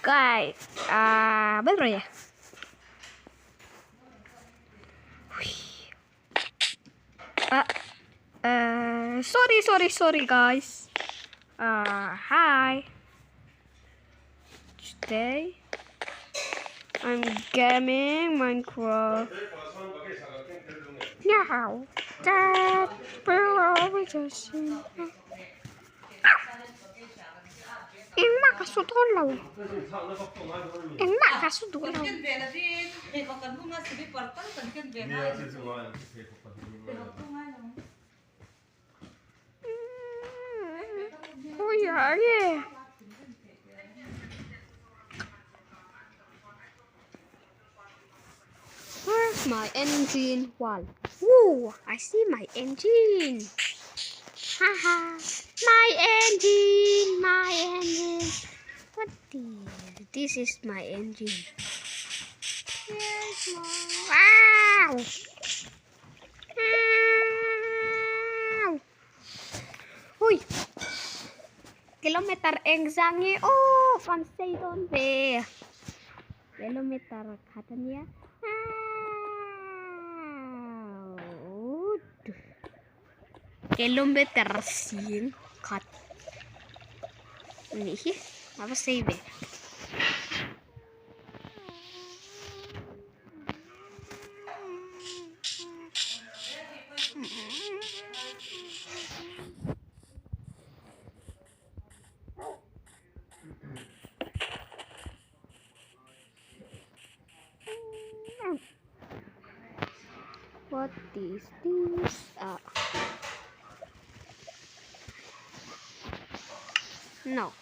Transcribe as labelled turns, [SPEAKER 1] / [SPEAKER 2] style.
[SPEAKER 1] Guys, bener ya? Sorry guys. Hi. Today I'm gaming Minecraft. Now that we're just enak kasutulaw. Enak kasutulaw. Oh yeah. Where's my engine? One. Woo! I see my engine. Haha. My engine. What this is my engine. Here's my... Wow! Uy! Kilometer engzangi. Oh, van Seidon be. Kilometer katanya. Kilometer sin kat. Ini apa sih be? What is this? No.